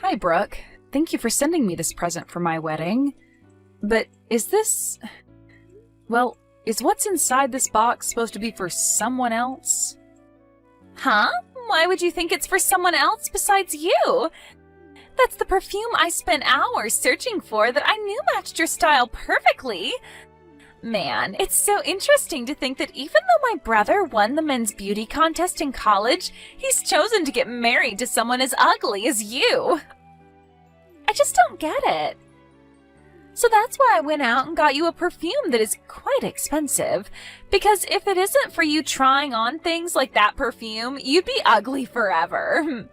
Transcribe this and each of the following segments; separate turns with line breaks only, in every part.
Hi, Brooke. Thank you for sending me this present for my wedding. But is this... Well, is what's inside this box supposed to be for someone else?
Huh? Why would you think it's for someone else besides you? That's the perfume I spent hours searching for that I knew matched your style perfectly. Man, it's so interesting to think that even though my brother won the men's beauty contest in college, he's chosen to get married to someone as ugly as you. I just don't get it. So that's why I went out and got you a perfume that is quite expensive. Because if it isn't for you trying on things like that perfume, you'd be ugly forever.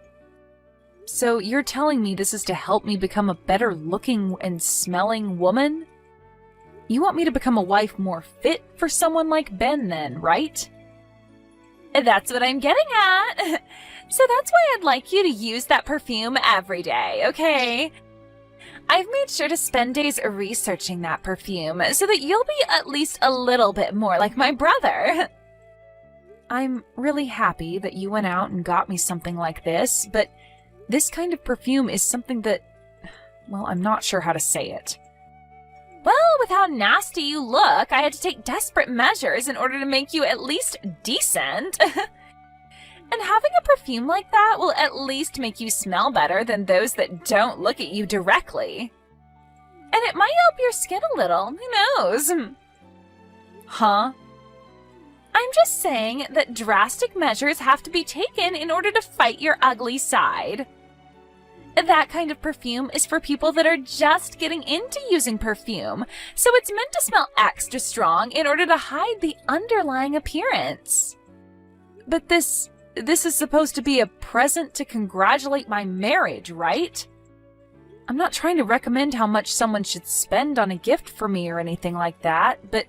So you're telling me this is to help me become a better looking and smelling woman? You want me to become a wife more fit for someone like Ben then, right?
That's what I'm getting at. So that's why I'd like you to use that perfume every day, okay? I've made sure to spend days researching that perfume so that you'll be at least a little bit more like my brother.
I'm really happy that you went out and got me something like this, but this kind of perfume is something that, well, I'm not sure how to say it.
Well, with how nasty you look, I had to take desperate measures in order to make you at least decent. And having a perfume like that will at least make you smell better than those that don't look at you directly. And it might help your skin a little, who knows?
Huh?
I'm just saying that drastic measures have to be taken in order to fight your ugly side. That kind of perfume is for people that are just getting into using perfume, so it's meant to smell extra strong in order to hide the underlying appearance.
But this is supposed to be a present to congratulate my marriage, right? I'm not trying to recommend how much someone should spend on a gift for me or anything like that, but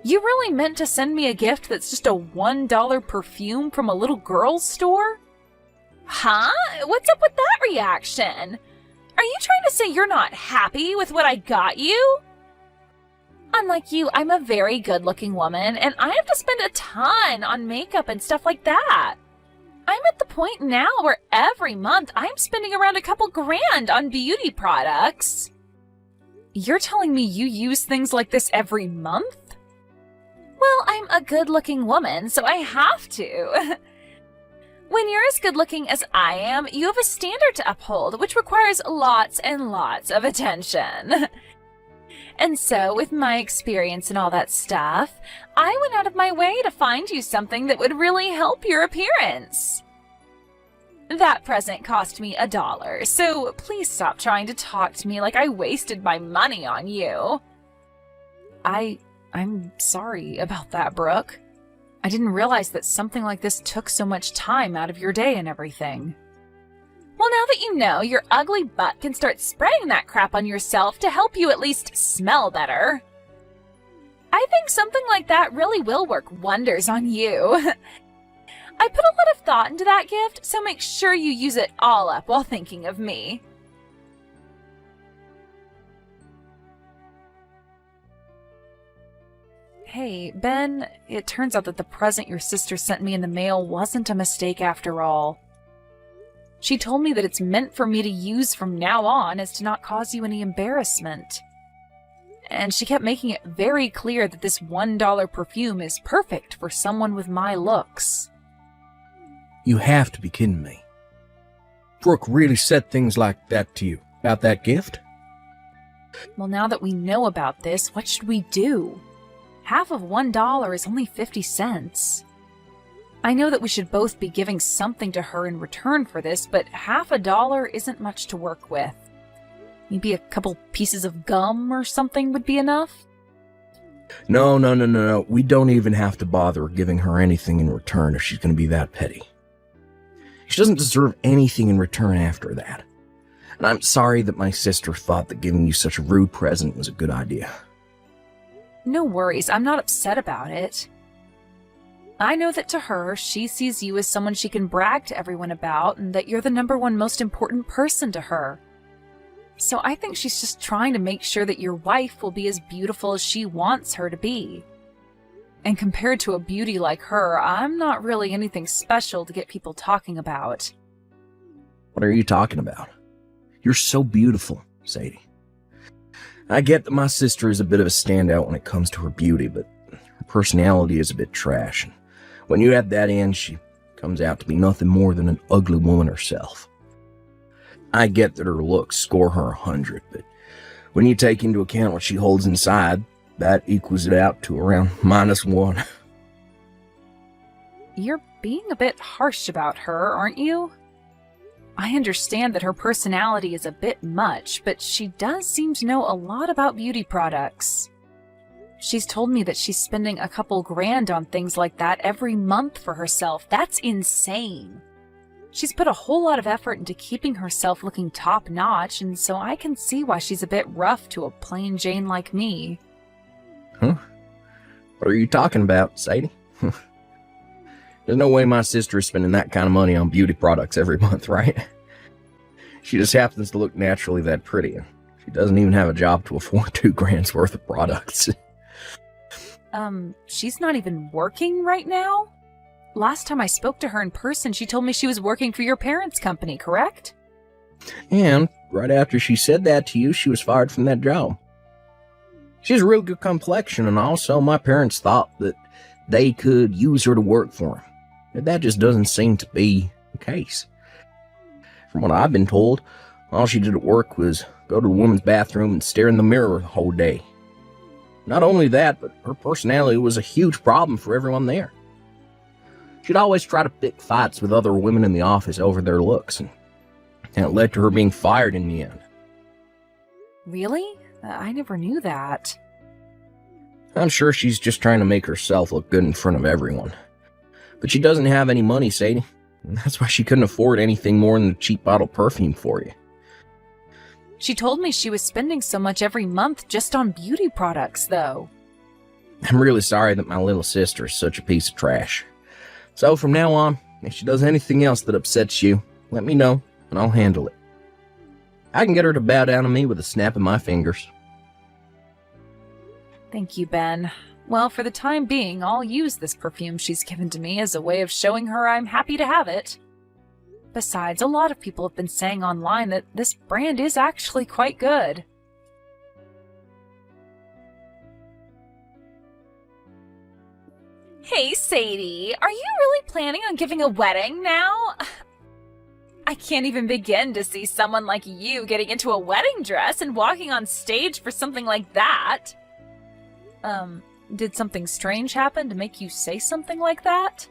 you really meant to send me a gift that's just a $1 perfume from a little girl's store?
Huh? What's up with that reaction? Are you trying to say you're not happy with what I got you? Unlike you, I'm a very good-looking woman, and I have to spend a ton on makeup and stuff like that. I'm at the point now where every month I'm spending around a couple grand on beauty products.
You're telling me you use things like this every month?
Well, I'm a good-looking woman, so I have to. When you're as good-looking as I am, you have a standard to uphold, which requires lots and lots of attention. And so, with my experience and all that stuff, I went out of my way to find you something that would really help your appearance. That present cost me $1, so please stop trying to talk to me like I wasted my money on you.
I'm sorry about that, Brooke. I didn't realize that something like this took so much time out of your day and everything.
Well, now that you know, your ugly butt can start spraying that crap on yourself to help you at least smell better. I think something like that really will work wonders on you. I put a lot of thought into that gift, so make sure you use it all up while thinking of me.
Hey, Ben, it turns out that the present your sister sent me in the mail wasn't a mistake after all. She told me that it's meant for me to use from now on as to not cause you any embarrassment. And she kept making it very clear that this $1 perfume is perfect for someone with my looks.
You have to be kidding me. Brooke really said things like that to you about that gift?
Well, now that we know about this, what should we do? Half of $1 is only 50 cents. I know that we should both be giving something to her in return for this, but half $1 isn't much to work with. Maybe a couple pieces of gum or something would be enough?
No. We don't even have to bother giving her anything in return if she's going to be that petty. She doesn't deserve anything in return after that. And I'm sorry that my sister thought that giving you such a rude present was a good idea.
No worries, I'm not upset about it. I know that to her, she sees you as someone she can brag to everyone about, and that you're the #1 most important person to her. So I think she's just trying to make sure that your wife will be as beautiful as she wants her to be. And compared to a beauty like her, I'm not really anything special to get people talking about.
What are you talking about? You're so beautiful, Sadie. I get that my sister is a bit of a standout when it comes to her beauty, but her personality is a bit trash. And when you add that in, she comes out to be nothing more than an ugly woman herself. I get that her looks score her 100, but when you take into account what she holds inside, that equals it out to around -1.
You're being a bit harsh about her, aren't you? I understand that her personality is a bit much, but she does seem to know a lot about beauty products. She's told me that she's spending a couple grand on things like that every month for herself. That's insane. She's put a whole lot of effort into keeping herself looking top-notch, and so I can see why she's a bit rough to a plain Jane like me.
Huh? What are you talking about, Sadie? There's no way my sister is spending that kind of money on beauty products every month, right? She just happens to look naturally that pretty. She doesn't even have a job to afford 2 grand's worth of products.
She's not even working right now? Last time I spoke to her in person, she told me she was working for your parents' company, correct?
And right after she said that to you, she was fired from that job. She has a real good complexion, and also my parents thought that they could use her to work for them. But that just doesn't seem to be the case. From what I've been told, all she did at work was go to the woman's bathroom and stare in the mirror the whole day. Not only that, but her personality was a huge problem for everyone there. She'd always try to pick fights with other women in the office over their looks, and it led to her being fired in the end.
Really? I never knew that.
I'm sure she's just trying to make herself look good in front of everyone. But she doesn't have any money, Sadie. And that's why she couldn't afford anything more than a cheap bottle of perfume for you.
She told me she was spending so much every month just on beauty products, though.
I'm really sorry that my little sister is such a piece of trash. So from now on, if she does anything else that upsets you, let me know, and I'll handle it. I can get her to bow down to me with a snap of my fingers.
Thank you, Ben. Well, for the time being, I'll use this perfume she's given to me as a way of showing her I'm happy to have it. Besides, a lot of people have been saying online that this brand is actually quite good.
Hey, Sadie, are you really planning on giving a wedding now? I can't even begin to see someone like you getting into a wedding dress and walking on stage for something like that.
Did something strange happen to make you say something like that?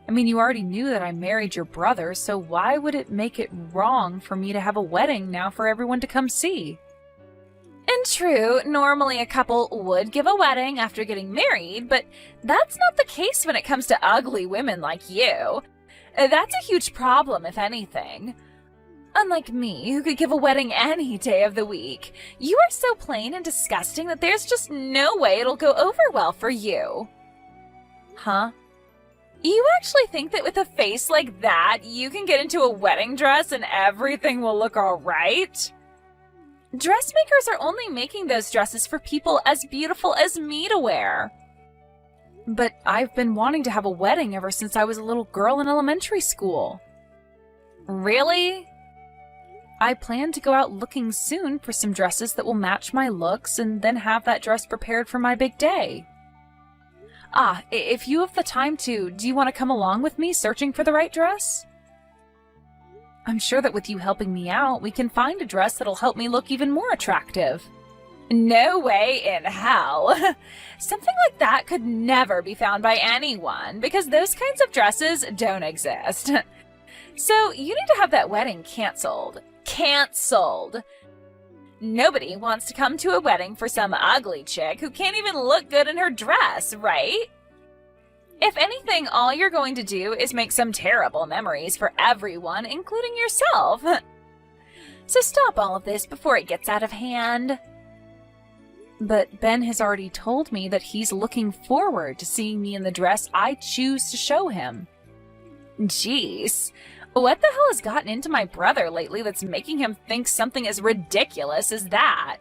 I mean, you already knew that I married your brother, so why would it make it wrong for me to have a wedding now for everyone to come see?
And true, normally a couple would give a wedding after getting married, but that's not the case when it comes to ugly women like you. That's a huge problem, if anything. Unlike me, who could give a wedding any day of the week, you are so plain and disgusting that there's just no way it'll go over well for you.
Huh?
You actually think that with a face like that, you can get into a wedding dress and everything will look alright? Dressmakers are only making those dresses for people as beautiful as me to wear.
But I've been wanting to have a wedding ever since I was a little girl in elementary school.
Really?
I plan to go out looking soon for some dresses that will match my looks and then have that dress prepared for my big day. If you have the time to, do you want to come along with me searching for the right dress? I'm sure that with you helping me out, we can find a dress that'll help me look even more attractive.
No way in hell. Something like that could never be found by anyone because those kinds of dresses don't exist. So you need to have that wedding canceled. Canceled. Nobody wants to come to a wedding for some ugly chick who can't even look good in her dress, right? If anything, all you're going to do is make some terrible memories for everyone, including yourself. So stop all of this before it gets out of hand.
But Ben has already told me that he's looking forward to seeing me in the dress I choose to show him.
Jeez. What the hell has gotten into my brother lately that's making him think something as ridiculous as that?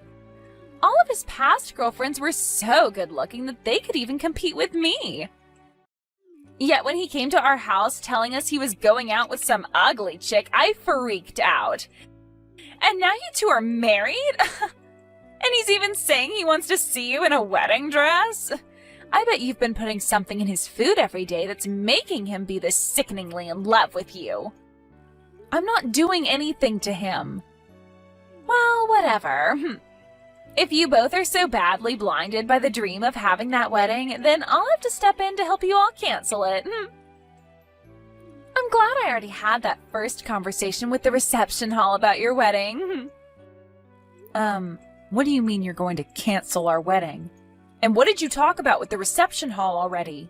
All of his past girlfriends were so good looking that they could even compete with me. Yet when he came to our house telling us he was going out with some ugly chick, I freaked out. And now you two are married? And he's even saying he wants to see you in a wedding dress? I bet you've been putting something in his food every day that's making him be this sickeningly in love with you.
I'm not doing anything to him.
Well, whatever. If you both are so badly blinded by the dream of having that wedding, then I'll have to step in to help you all cancel it. I'm glad I already had that first conversation with the reception hall about your wedding.
What do you mean you're going to cancel our wedding? And what did you talk about with the reception hall already?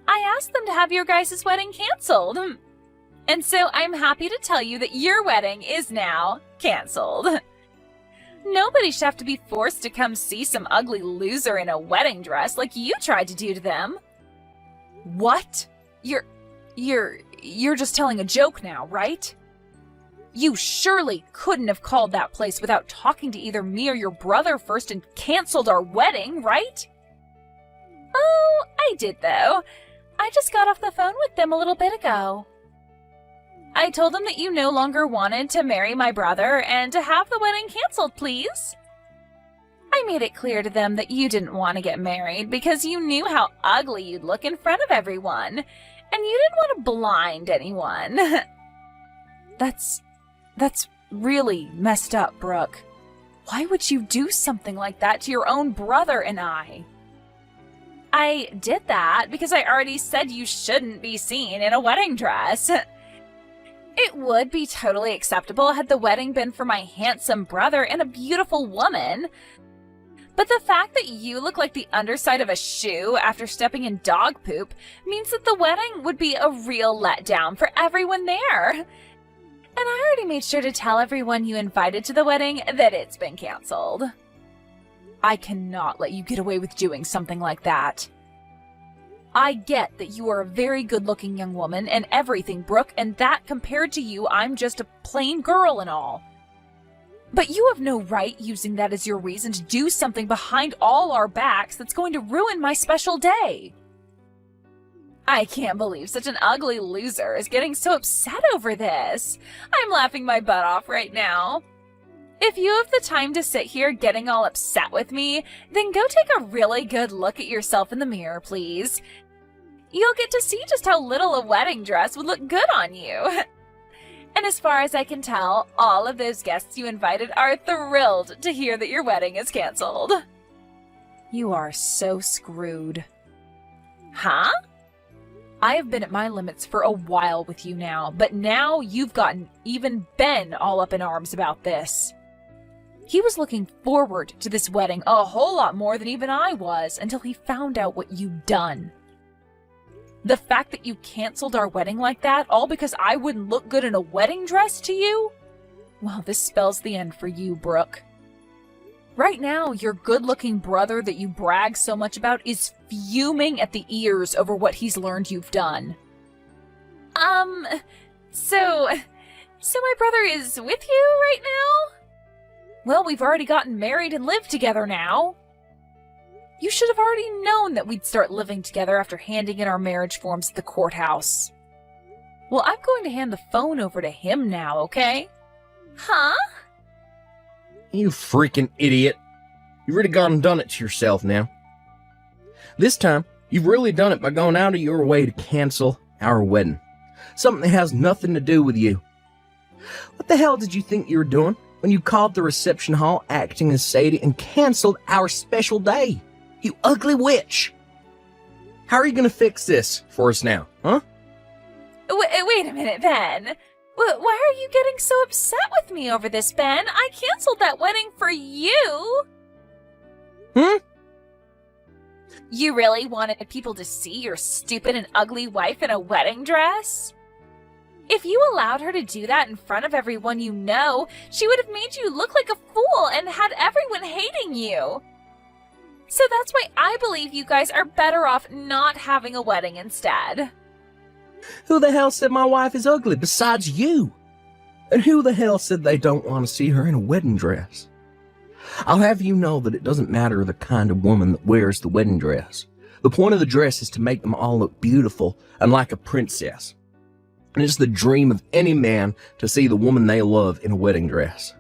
I asked them to have your guys' wedding canceled. And so I'm happy to tell you that your wedding is now canceled. Nobody should have to be forced to come see some ugly loser in a wedding dress like you tried to do to them.
What? You're just telling a joke now, right? You surely couldn't have called that place without talking to either me or your brother first and canceled our wedding, right?
Oh, I did though. I just got off the phone with them a little bit ago. I told them that you no longer wanted to marry my brother and to have the wedding canceled, please. I made it clear to them that you didn't want to get married because you knew how ugly you'd look in front of everyone, and you didn't want to blind anyone.
That's really messed up, Brooke. Why would you do something like that to your own brother and I?
I did that because I already said you shouldn't be seen in a wedding dress. It would be totally acceptable had the wedding been for my handsome brother and a beautiful woman. But the fact that you look like the underside of a shoe after stepping in dog poop means that the wedding would be a real letdown for everyone there. And I already made sure to tell everyone you invited to the wedding that it's been canceled.
I cannot let you get away with doing something like that. I get that you are a very good-looking young woman and everything, Brooke, and that compared to you, I'm just a plain girl and all. But you have no right using that as your reason to do something behind all our backs that's going to ruin my special day.
I can't believe such an ugly loser is getting so upset over this. I'm laughing my butt off right now. If you have the time to sit here getting all upset with me, then go take a really good look at yourself in the mirror, please. You'll get to see just how little a wedding dress would look good on you. And as far as I can tell, all of those guests you invited are thrilled to hear that your wedding is canceled.
You are so screwed.
Huh?
I have been at my limits for a while with you now, but now you've gotten even Ben all up in arms about this. He was looking forward to this wedding a whole lot more than even I was until he found out what you'd done. The fact that you canceled our wedding like that, all because I wouldn't look good in a wedding dress to you? Well, this spells the end for you, Brooke. Right now, your good-looking brother that you brag so much about is fuming at the ears over what he's learned you've done.
So my brother is with you right now?
Well, we've already gotten married and live together now. You should have already known that we'd start living together after handing in our marriage forms at the courthouse. Well, I'm going to hand the phone over to him now, okay?
Huh?
You freaking idiot. You've really gone and done it to yourself now. This time, you've really done it by going out of your way to cancel our wedding. Something that has nothing to do with you. What the hell did you think you were doing when you called the reception hall acting as Sadie and canceled our special day? You ugly witch! How are you going to fix this for us now, huh?
Wait a minute, Ben. Why are you getting so upset with me over this, Ben? I canceled that wedding for you. You really wanted people to see your stupid and ugly wife in a wedding dress? If you allowed her to do that in front of everyone you know, she would have made you look like a fool and had everyone hating you. So that's why I believe you guys are better off not having a wedding instead.
Who the hell said my wife is ugly besides you? And who the hell said they don't want to see her in a wedding dress? I'll have you know that it doesn't matter the kind of woman that wears the wedding dress. The point of the dress is to make them all look beautiful and like a princess. And it's the dream of any man to see the woman they love in a wedding dress.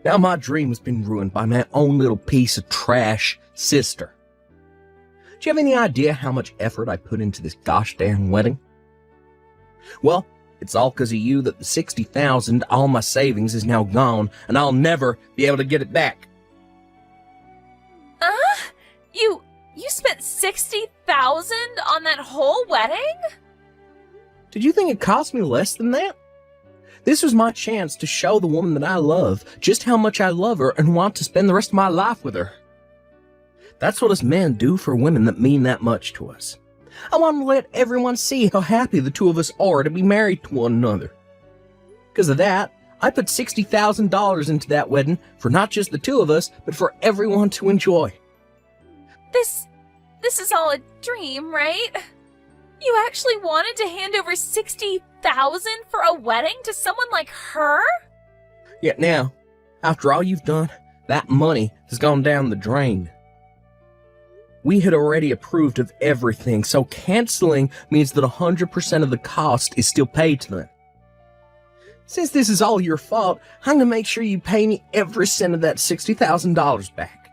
Now my dream has been ruined by my own little piece of trash sister. Do you have any idea how much effort I put into this gosh damn wedding? Well, it's all because of you that the $60,000, all my savings, is now gone, and I'll never be able to get it back.
You spent $60,000 on that whole wedding?
Did you think it cost me less than that? This was my chance to show the woman that I love just how much I love her and want to spend the rest of my life with her. That's what us men do for women that mean that much to us. I want to let everyone see how happy the two of us are to be married to one another. Because of that, I put $60,000 into that wedding for not just the two of us, but for everyone to enjoy.
This is all a dream, right? You actually wanted to hand over $60,000 for a wedding to someone like her?
Yet now, after all you've done, that money has gone down the drain. We had already approved of everything, so canceling means that 100% of the cost is still paid to them. Since this is all your fault, I'm going to make sure you pay me every cent of that $60,000 back.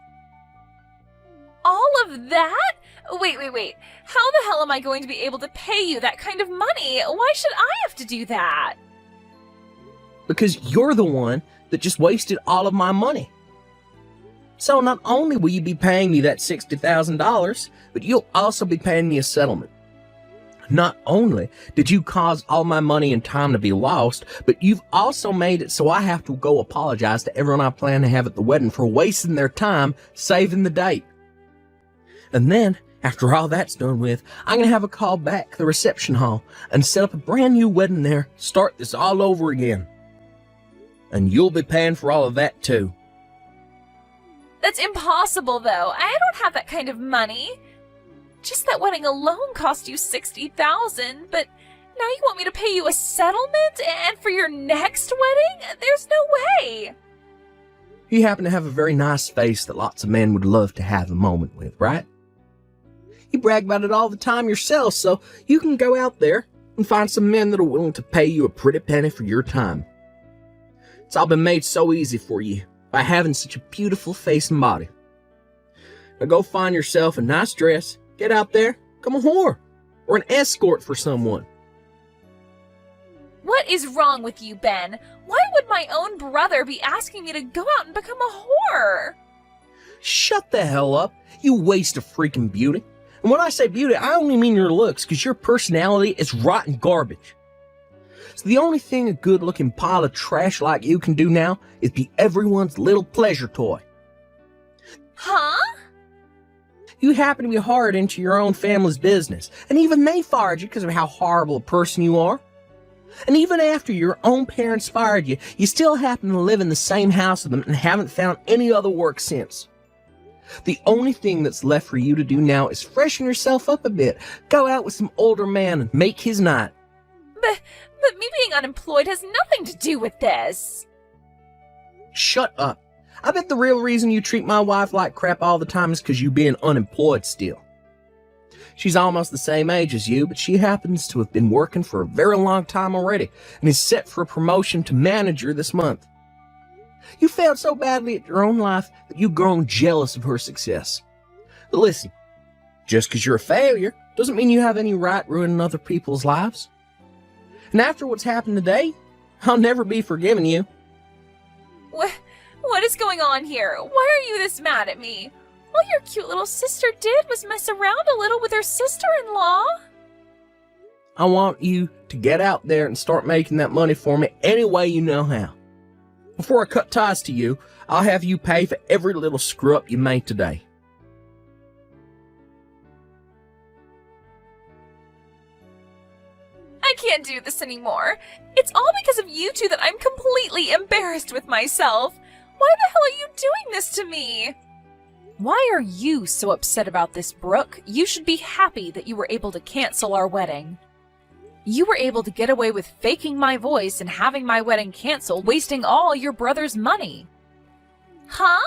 All of that? Wait. How the hell am I going to be able to pay you that kind of money? Why should I have to do that?
Because you're the one that just wasted all of my money. So not only will you be paying me that $60,000, but you'll also be paying me a settlement. Not only did you cause all my money and time to be lost, but you've also made it so I have to go apologize to everyone I plan to have at the wedding for wasting their time saving the date. And then, after all that's done with, I'm going to have a call back to the reception hall and set up a brand new wedding there, start this all over again. And you'll be paying for all of that too.
That's impossible, though. I don't have that kind of money. Just that wedding alone cost you $60,000, but now you want me to pay you a settlement and for your next wedding? There's no way.
You happen to have a very nice face that lots of men would love to have a moment with, right? You brag about it all the time yourself, so you can go out there and find some men that are willing to pay you a pretty penny for your time. It's all been made so easy for you by having such a beautiful face and body. Now go find yourself a nice dress, get out there, become a whore, or an escort for someone.
What is wrong with you, Ben? Why would my own brother be asking me to go out and become a whore?
Shut the hell up, you waste of freaking beauty. And when I say beauty, I only mean your looks, because your personality is rotten garbage. So the only thing a good-looking pile of trash like you can do now is be everyone's little pleasure toy.
Huh?
You happen to be hired into your own family's business, and even they fired you because of how horrible a person you are. And even after your own parents fired you, you still happen to live in the same house with them and haven't found any other work since. The only thing that's left for you to do now is freshen yourself up a bit, go out with some older man and make his night.
But me being unemployed has nothing to do with this.
Shut up. I bet the real reason you treat my wife like crap all the time is because you being unemployed still. She's almost the same age as you, but she happens to have been working for a very long time already and is set for a promotion to manager this month. You failed so badly at your own life that you've grown jealous of her success. But listen, just because you're a failure doesn't mean you have any right ruining other people's lives. And after what's happened today, I'll never be forgiving you.
What is going on here? Why are you this mad at me? All your cute little sister did was mess around a little with her sister-in-law.
I want you to get out there and start making that money for me any way you know how. Before I cut ties to you, I'll have you pay for every little screw-up you made today.
I can't do this anymore. It's all because of you two that I'm completely embarrassed with myself. Why the hell are you doing this to me?
Why are you so upset about this, Brooke? You should be happy that you were able to cancel our wedding. You were able to get away with faking my voice and having my wedding canceled, wasting all your brother's money.
Huh?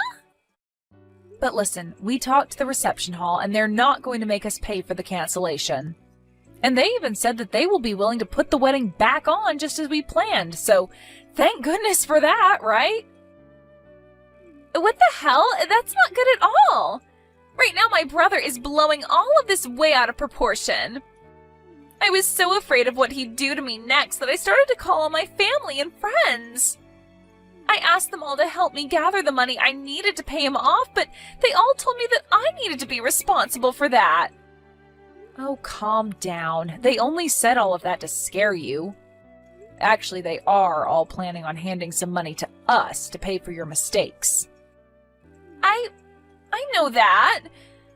But listen, we talked to the reception hall and they're not going to make us pay for the cancellation. And they even said that they will be willing to put the wedding back on just as we planned, so thank goodness for that, right?
What the hell? That's not good at all. Right now my brother is blowing all of this way out of proportion. I was so afraid of what he'd do to me next that I started to call on my family and friends. I asked them all to help me gather the money I needed to pay him off, but they all told me that I needed to be responsible for that.
Oh, calm down. They only said all of that to scare you. Actually, they are all planning on handing some money to us to pay for your mistakes.
I know that,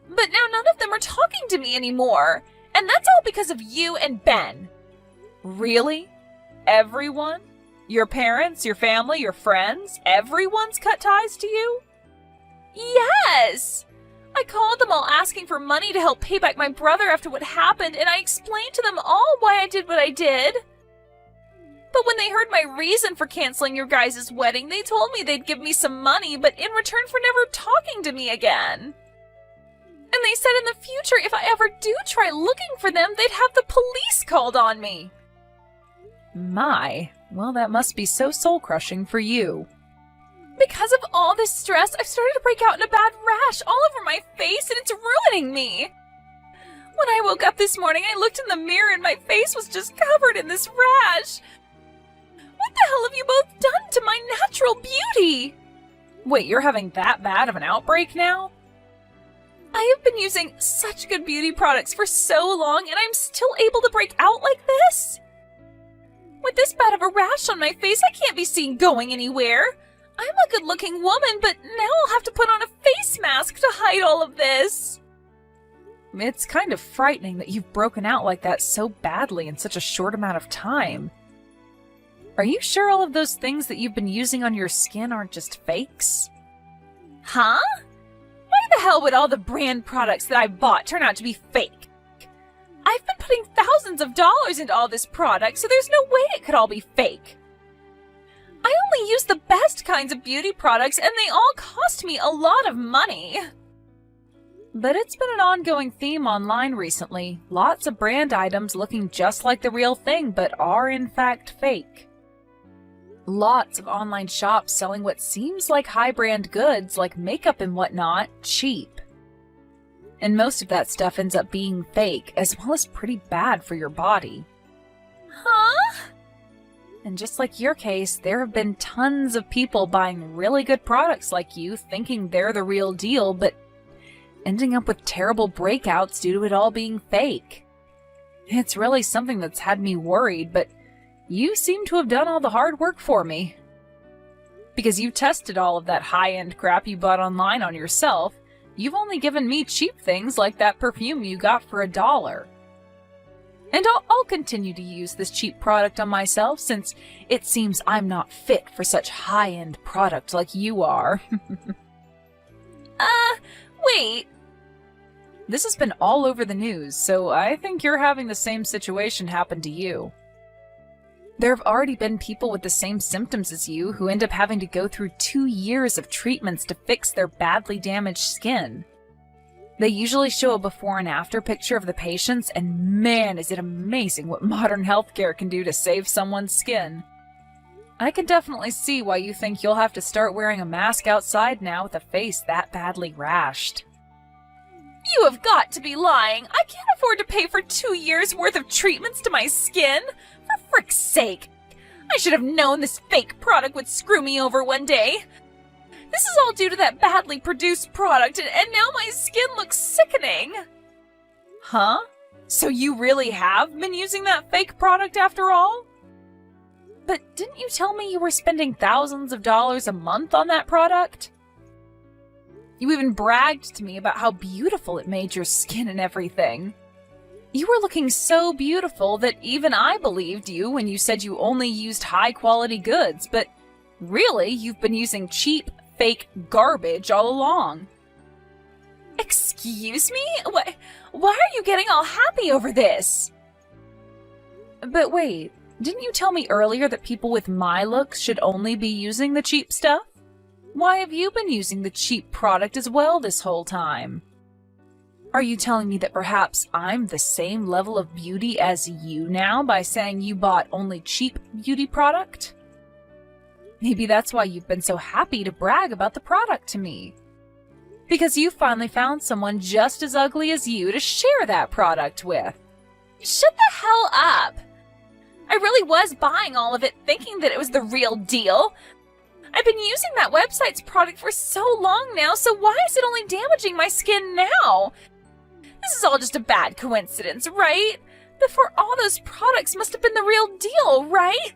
but now none of them are talking to me anymore, and that's all because of you and Ben.
Really? Everyone? Your parents, your family, your friends? Everyone's cut ties to you?
Yes! I called them all asking for money to help pay back my brother after what happened, and I explained to them all why I did what I did. But when they heard my reason for canceling your guys' wedding, they told me they'd give me some money, but in return for never talking to me again. And they said in the future, if I ever do try looking for them, they'd have the police called on me.
My, well, that must be so soul-crushing for you.
Because of all this stress, I've started to break out in a bad rash all over my face, and it's ruining me. When I woke up this morning, I looked in the mirror and my face was just covered in this rash. What the hell have you both done to my natural beauty?
Wait, you're having that bad of an outbreak now?
I have been using such good beauty products for so long, and I'm still able to break out like this? With this bad of a rash on my face, I can't be seen going anywhere. I'm a good-looking woman, but now I'll have to put on a face mask to hide all of this.
It's kind of frightening that you've broken out like that so badly in such a short amount of time. Are you sure all of those things that you've been using on your skin aren't just fakes?
Huh? Why the hell would all the brand products that I bought turn out to be fake? I've been putting thousands of dollars into all this product, so there's no way it could all be fake. I only use the best kinds of beauty products, and they all cost me a lot of money.
But it's been an ongoing theme online recently. Lots of brand items looking just like the real thing, but are in fact fake. Lots of online shops selling what seems like high-brand goods, like makeup and whatnot, cheap. And most of that stuff ends up being fake, as well as pretty bad for your body.
Huh?
And just like your case, there have been tons of people buying really good products like you, thinking they're the real deal, but ending up with terrible breakouts due to it all being fake. It's really something that's had me worried, but you seem to have done all the hard work for me. Because you tested all of that high-end crap you bought online on yourself, you've only given me cheap things like that perfume you got for $1. And I'll continue to use this cheap product on myself since it seems I'm not fit for such high-end product like you are.
Wait.
This has been all over the news, so I think you're having the same situation happen to you. There have already been people with the same symptoms as you who end up having to go through 2 years of treatments to fix their badly damaged skin. They usually show a before and after picture of the patients, and man, is it amazing what modern healthcare can do to save someone's skin. I can definitely see why you think you'll have to start wearing a mask outside now with a face that badly rashed.
You have got to be lying. I can't afford to pay for 2 years' worth of treatments to my skin. For frick's sake. I should have known this fake product would screw me over one day. This is all due to that badly produced product, and now my skin looks sickening.
Huh? So you really have been using that fake product after all? But didn't you tell me you were spending thousands of dollars a month on that product? You even bragged to me about how beautiful it made your skin and everything. You were looking so beautiful that even I believed you when you said you only used high-quality goods, but really, you've been using cheap, fake garbage all along.
Excuse me? Why are you getting all happy over this?
But wait, didn't you tell me earlier that people with my looks should only be using the cheap stuff? Why have you been using the cheap product as well this whole time? Are you telling me that perhaps I'm the same level of beauty as you now by saying you bought only cheap beauty product? Maybe that's why you've been so happy to brag about the product to me. Because you finally found someone just as ugly as you to share that product with.
Shut the hell up! I really was buying all of it thinking that it was the real deal. I've been using that website's product for so long now, so why is it only damaging my skin now? This is all just a bad coincidence, right? Before all those products must have been the real deal, right?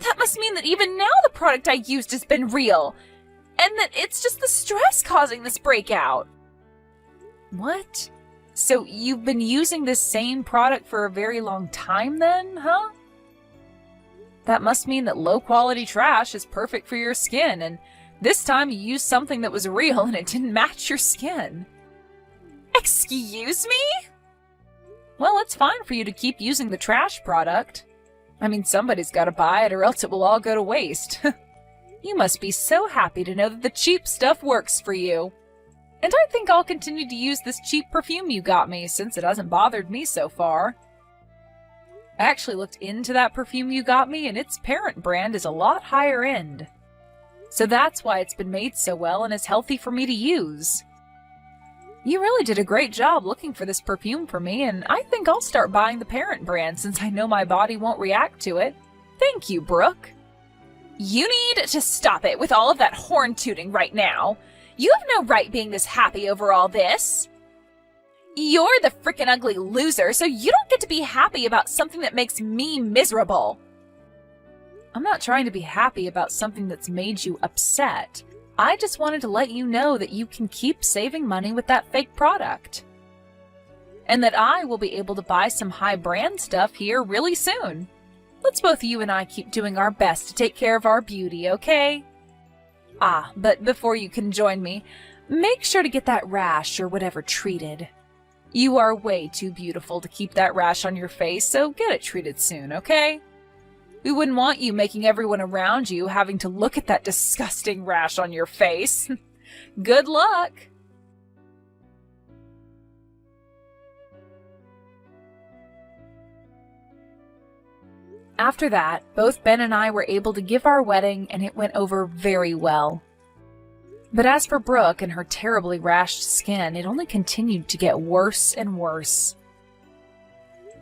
That must mean that even now the product I used has been real. And that it's just the stress causing this breakout.
What? So you've been using this same product for a very long time then, huh? That must mean that low-quality trash is perfect for your skin, and this time you used something that was real and it didn't match your skin.
Excuse me?
Well, it's fine for you to keep using the trash product. I mean, somebody's got to buy it or else it will all go to waste. You must be so happy to know that the cheap stuff works for you. And I think I'll continue to use this cheap perfume you got me since it hasn't bothered me so far. I actually looked into that perfume you got me and its parent brand is a lot higher end. So that's why it's been made so well and is healthy for me to use. You really did a great job looking for this perfume for me, and I think I'll start buying the parent brand since I know my body won't react to it. Thank you, Brooke.
You need to stop it with all of that horn tooting right now. You have no right being this happy over all this. You're the frickin' ugly loser, so you don't get to be happy about something that makes me miserable.
I'm not trying to be happy about something that's made you upset. I just wanted to let you know that you can keep saving money with that fake product. And that I will be able to buy some high brand stuff here really soon. Let's both you and I keep doing our best to take care of our beauty, okay? Ah, but before you can join me, make sure to get that rash or whatever treated. You are way too beautiful to keep that rash on your face, so get it treated soon, okay? We wouldn't want you making everyone around you having to look at that disgusting rash on your face. Good luck! After that, both Ben and I were able to give our wedding, and it went over very well. But as for Brooke and her terribly rashed skin, it only continued to get worse and worse.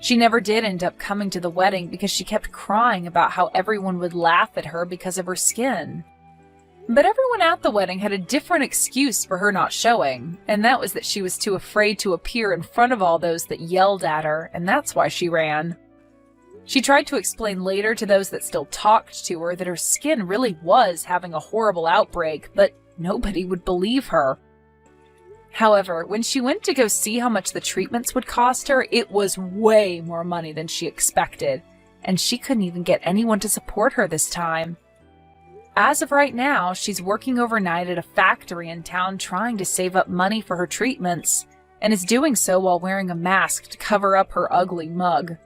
She never did end up coming to the wedding because she kept crying about how everyone would laugh at her because of her skin. But everyone at the wedding had a different excuse for her not showing, and that was that she was too afraid to appear in front of all those that yelled at her, and that's why she ran. She tried to explain later to those that still talked to her that her skin really was having a horrible outbreak, but nobody would believe her. However, when she went to go see how much the treatments would cost her, it was way more money than she expected, and she couldn't even get anyone to support her this time. As of right now, she's working overnight at a factory in town trying to save up money for her treatments, and is doing so while wearing a mask to cover up her ugly mug.